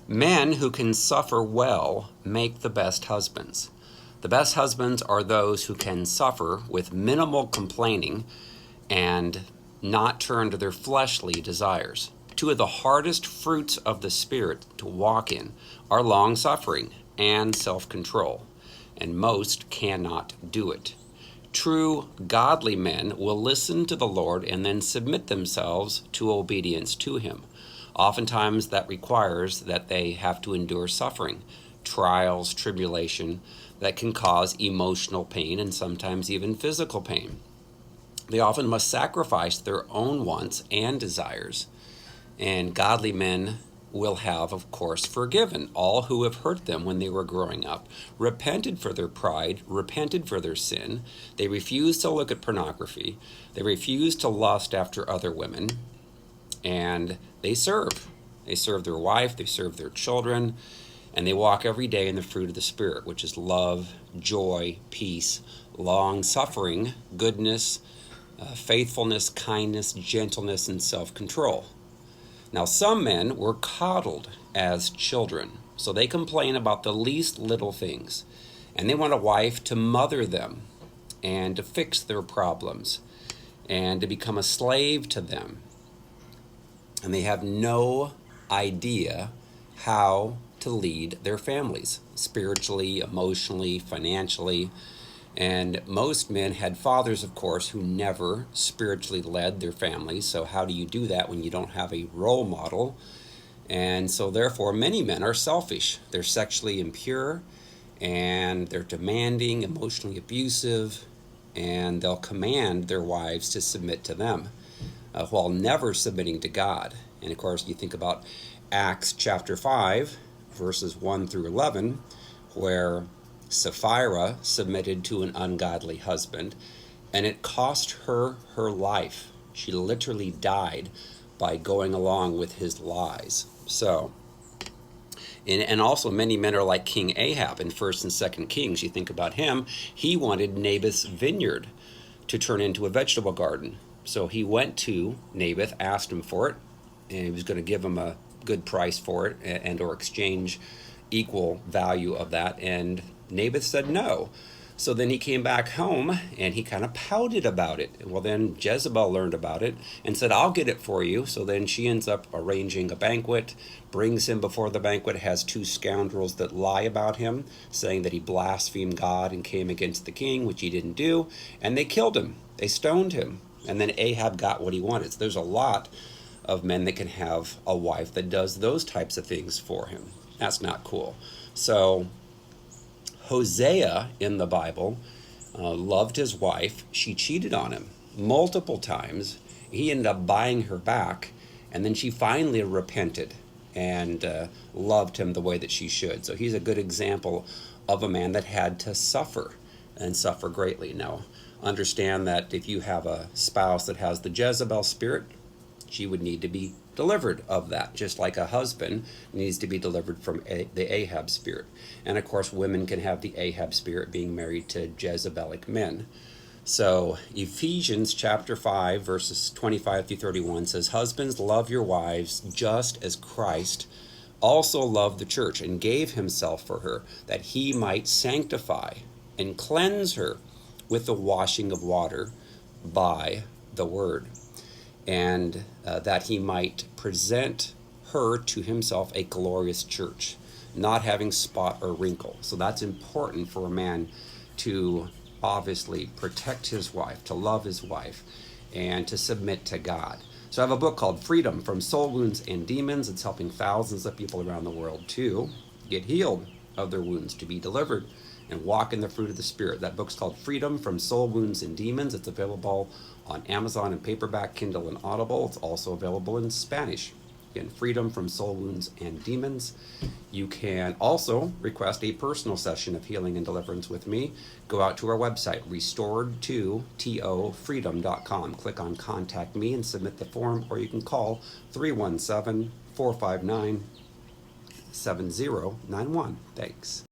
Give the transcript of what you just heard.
Men who can suffer well make the best husbands. The best husbands are those who can suffer with minimal complaining and not turn to their fleshly desires. Two of the hardest fruits of the Spirit to walk in are long suffering and self-control, and most cannot do it. True godly men will listen to the Lord and then submit themselves to obedience to Him. Oftentimes that requires that they have to endure suffering, trials, tribulation that can cause emotional pain and sometimes even physical pain. They often must sacrifice their own wants and desires. And godly men will have, of course, forgiven all who have hurt them when they were growing up, repented for their pride, repented for their sin. They refuse to look at pornography. They refuse to lust after other women. And they serve. They serve their wife, they serve their children, and they walk every day in the fruit of the Spirit, which is love, joy, peace, long-suffering, goodness, faithfulness, kindness, gentleness, and self-control. Now, some men were coddled as children, so they complain about the least little things, and they want a wife to mother them and to fix their problems and to become a slave to them. And they have no idea how to lead their families, spiritually, emotionally, financially. And most men had fathers, of course, who never spiritually led their families. So how do you do that when you don't have a role model? And so therefore, many men are selfish. They're sexually impure, and they're demanding, emotionally abusive, and they'll command their wives to submit to them, while never submitting to God. And of course, you think about Acts chapter 5, verses 1 through 11, where Sapphira submitted to an ungodly husband, and it cost her her life. She literally died by going along with his lies. So, and also many men are like King Ahab in 1st and 2nd Kings. You think about him, he wanted Naboth's vineyard to turn into a vegetable garden. So he went to Naboth, asked him for it, and he was going to give him a good price for it and or exchange equal value of that. And Naboth said no. So then he came back home and he kind of pouted about it. Well, then Jezebel learned about it and said, I'll get it for you. So then she ends up arranging a banquet, brings him before the banquet, has two scoundrels that lie about him, saying that he blasphemed God and came against the king, which he didn't do. And they killed him. They stoned him. And then Ahab got what he wanted. So there's a lot of men that can have a wife that does those types of things for him. That's not cool. So Hosea in the Bible loved his wife. She cheated on him multiple times. He ended up buying her back, and then she finally repented and loved him the way that she should. So he's a good example of a man that had to suffer and suffer greatly. Now, understand that if you have a spouse that has the Jezebel spirit, she would need to be delivered of that, just like a husband needs to be delivered from the Ahab spirit. And of course, women can have the Ahab spirit being married to Jezebelic men. So Ephesians chapter 5, verses 25 through 31 says, husbands, love your wives just as Christ also loved the church and gave himself for her, that he might sanctify and cleanse her with the washing of water by the word, and that he might present her to himself a glorious church, not having spot or wrinkle. So that's important for a man to obviously protect his wife, to love his wife, and to submit to God. So I have a book called Freedom from Soul Wounds and Demons. It's helping thousands of people around the world to get healed of their wounds, to be delivered, and walk in the fruit of the Spirit. That book's called Freedom from Soul Wounds and Demons. It's available on Amazon in paperback, Kindle, and Audible. It's also available in Spanish. Again, Freedom from Soul Wounds and Demons. You can also request a personal session of healing and deliverance with me. Go out to our website, restored2tofreedom.com. Click on Contact Me and submit the form, or you can call 317-459-7091. Thanks.